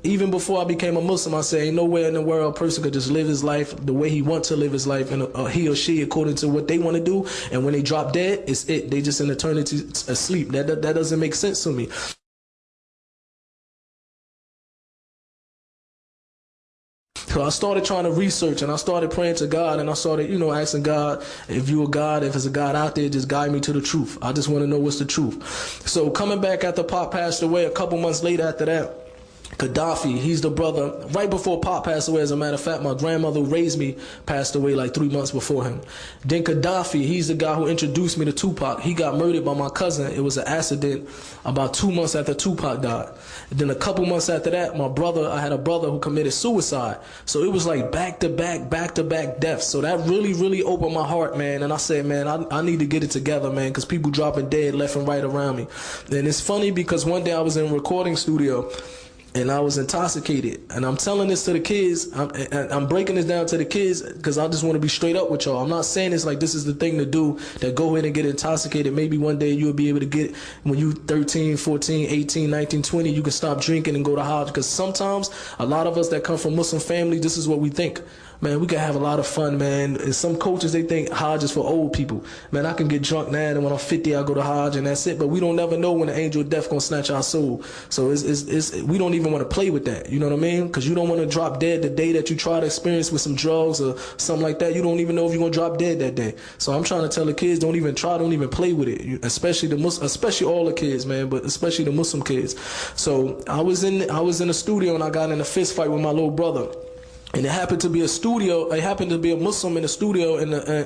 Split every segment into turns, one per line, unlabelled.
even before I became a Muslim, I said, ain't nowhere in the world a person could just live his life the way he wants to live his life, and he or she according to what they want to do. And when they drop dead, it's it. They just in eternity asleep. That doesn't make sense to me. So I started trying to research, and I started praying to God, and I started, asking God, if you a God, if there's a God out there, just guide me to the truth. I just want to know what's the truth. So coming back after Pop passed away, a couple months later after that, Gaddafi, he's the brother, right before Pop passed away, as a matter of fact, my grandmother who raised me passed away like 3 months before him. Then Gaddafi, he's the guy who introduced me to Tupac. He got murdered by my cousin. It was an accident about 2 months after Tupac died. And then a couple months after that, I had a brother who committed suicide. So it was like back-to-back deaths. So that really, really opened my heart, man. And I said, man, I need to get it together, man, because people dropping dead left and right around me. And it's funny because one day I was in a recording studio, and I was intoxicated. And I'm telling this to the kids. I'm breaking this down to the kids because I just want to be straight up with y'all. I'm not saying it's like this is the thing to do, that go ahead and get intoxicated. Maybe one day you'll be able to get, when you 13, 14, 18, 19, 20, you can stop drinking and go to Hajj. Because sometimes a lot of us that come from Muslim families, this is what we think. Man, we can have a lot of fun, man. And some coaches, they think Hajj is for old people. Man, I can get drunk now, and when I'm 50, I'll go to Hajj, and that's it. But we don't never know when the angel of death gonna snatch our soul. So we don't even want to play with that. You know what I mean? Because you don't want to drop dead the day that you try to experience with some drugs or something like that. You don't even know if you're gonna drop dead that day. So I'm trying to tell the kids, don't even play with it. Especially all the kids, man, but especially the Muslim kids. So I was in the studio, and I got in a fist fight with my little brother. And it happened to be a Muslim in the studio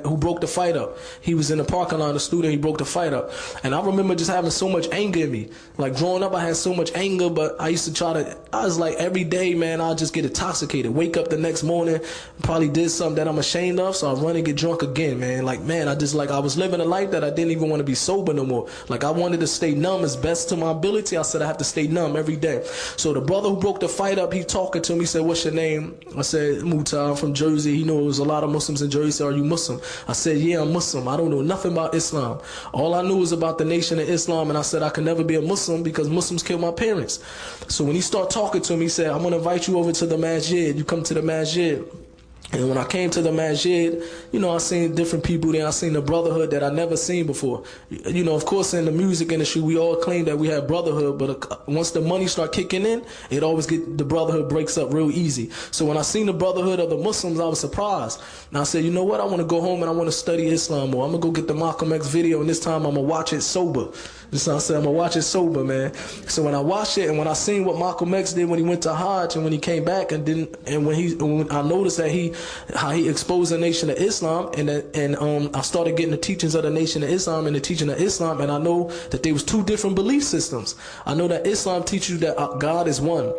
who broke the fight up. He was in the parking lot of the studio, he broke the fight up. And I remember just having so much anger in me. Like growing up, I had so much anger, but I was like every day, man, I'll just get intoxicated. Wake up the next morning, probably did something that I'm ashamed of, so I run and get drunk again, man. Like, man, I was living a life that I didn't even want to be sober no more. Like, I wanted to stay numb as best to my ability. I said I have to stay numb every day. So the brother who broke the fight up, he talking to me, he said, what's your name? I said, Muta, I'm from Jersey. He knows there was a lot of Muslims in Jersey. He said, are you Muslim? I said, yeah, I'm Muslim. I don't know nothing about Islam. All I knew was about the nation of Islam, and I said I could never be a Muslim because Muslims killed my parents. So when he started talking to me, he said, I'm going to invite you over to the masjid. You come to the masjid. And when I came to the masjid, I seen different people there. I seen the brotherhood that I never seen before. Of course, in the music industry, we all claim that we have brotherhood, but once the money start kicking in, the brotherhood breaks up real easy. So when I seen the brotherhood of the Muslims, I was surprised. And I said, you know what? I want to go home and I want to study Islam more. I'm going to go get the Malcolm X video, and this time I'm going to watch it sober. So I said, I'm going to watch it sober, man. So when I watched it, and when I seen what Malcolm X did when he went to Hajj, and when he came back, and when I noticed that how he exposed the Nation of Islam, and I started getting the teachings of the Nation of Islam and the teaching of Islam, and I know that there was two different belief systems. I know that Islam teaches you that God is one,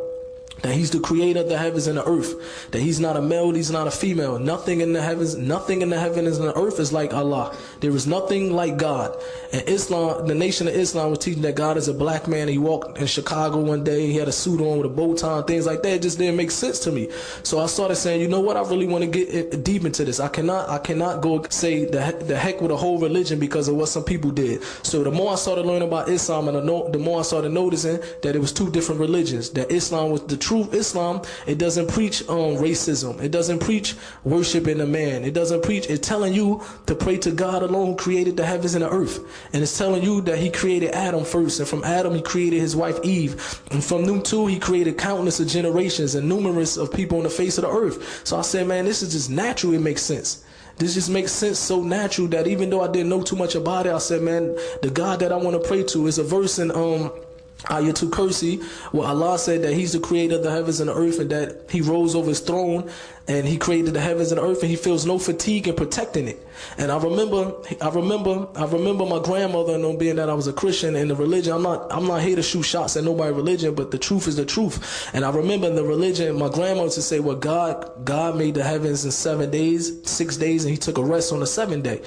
that he's the creator of the heavens and the earth, that he's not a male, he's not a female. Nothing in the heavens and the earth is like Allah. There is nothing like God. And Islam, the Nation of Islam, was teaching that God is a black man. He walked in Chicago one day, he had a suit on with a bow tie, things like that. It just didn't make sense to me. So I started saying, you know what, I really want to get deep into this. I cannot go say the heck with a whole religion because of what some people did. So the more I started learning about Islam, and the more I started noticing that it was two different religions, that Islam was the truth. Islam, it doesn't preach racism. It doesn't preach worshiping a man. It's telling you to pray to God alone who created the heavens and the earth. And it's telling you that he created Adam first, and from Adam he created his wife Eve, and from them two he created countless of generations and numerous of people on the face of the earth. So I said, man, this is just natural. It makes sense. This just makes sense so natural that even though I didn't know too much about it, I said, man, the God that I want to pray to is a verse in Ayatul Kursi, where Allah said that he's the creator of the heavens and the earth, and that he rose over his throne and he created the heavens and the earth, and he feels no fatigue in protecting it. And I remember my grandmother, and being that I was a Christian in the religion, I'm not here to shoot shots at nobody's religion, but the truth is the truth. And I remember in the religion, my grandmother used to say, well, God made the heavens in 7 days, 6 days, and he took a rest on the 7th day.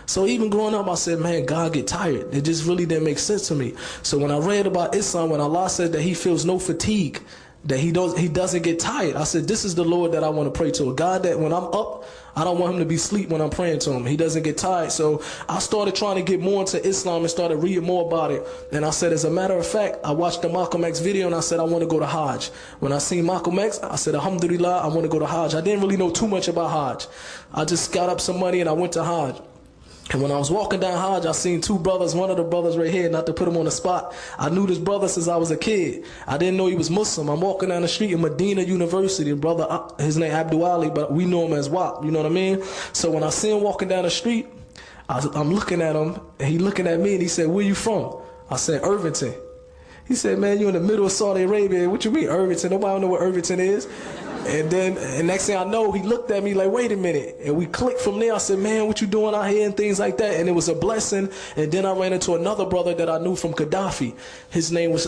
So even growing up, I said, man, God get tired. It just really didn't make sense to me. So when I read about Islam, when Allah said that he feels no fatigue, that he doesn't get tired, I said, this is the Lord that I want to pray to. A God that when I'm up, I don't want him to be asleep when I'm praying to him. He doesn't get tired. So I started trying to get more into Islam and started reading more about it. And I said, as a matter of fact, I watched the Malcolm X video and I said, I want to go to Hajj. When I seen Malcolm X, I said, Alhamdulillah, I want to go to Hajj. I didn't really know too much about Hajj. I just got up some money and I went to Hajj. And when I was walking down Hajj, I seen two brothers, one of the brothers right here, not to put him on the spot. I knew this brother since I was a kid. I didn't know he was Muslim. I'm walking down the street in Medina University. Brother, his name Abdul Ali, but we know him as Wap, you know what I mean? So when I see him walking down the street, I'm looking at him, and he looking at me, and he said, where you from? I said, Irvington. He said, man, you in the middle of Saudi Arabia. What you mean, Irvington? Nobody know what Irvington is. And then, and next thing I know, he looked at me like, wait a minute. And we clicked from there. I said, man, what you doing out here and things like that. And it was a blessing. And then I ran into another brother that I knew from Gaddafi. His name was,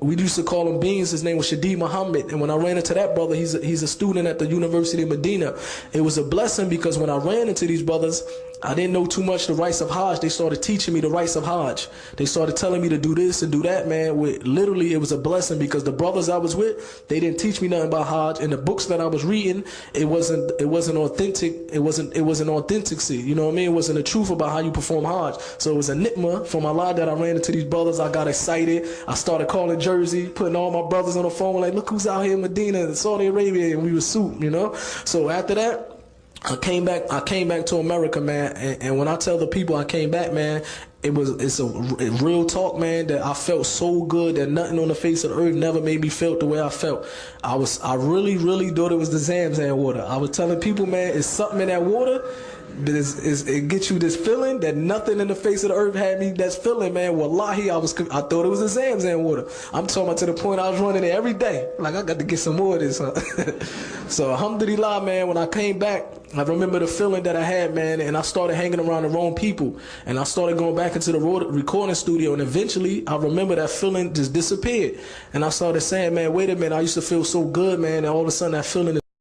we used to call him Beans. His name was Shadi Muhammad. And when I ran into that brother, he's a student at the University of Medina. It was a blessing because when I ran into these brothers, I didn't know too much the rights of Hajj. They started teaching me the rights of Hajj. They started telling me to do this and do that, man. Literally, it was a blessing because the brothers I was with, they didn't teach me nothing about Hajj. And the books that I was reading, it wasn't authentic. It wasn't authenticity. You know what I mean? It wasn't the truth about how you perform Hajj. So it was a nikmah from Allah that I ran into these brothers. I got excited. I started calling Jersey, putting all my brothers on the phone, like, look who's out here in Medina, Saudi Arabia, and we were soup, you know? So after that, I came back to America, man, and when I tell the people I came back, man, it's a real talk, man, that I felt so good that nothing on the face of the earth never made me feel the way I felt. I really, really thought it was the Zamzam water. I was telling people, man, it's something in that water. It gets you this feeling that nothing in the face of the earth had me that's feeling, man. Wallahi, I thought it was a Zamzam water. I'm talking about to the point I was running it every day. Like, I got to get some more of this, huh? So, alhamdulillah, man, when I came back, I remember the feeling that I had, man, and I started hanging around the wrong people. And I started going back into the recording studio, and eventually, I remember that feeling just disappeared. And I started saying, man, wait a minute, I used to feel so good, man, and all of a sudden that feeling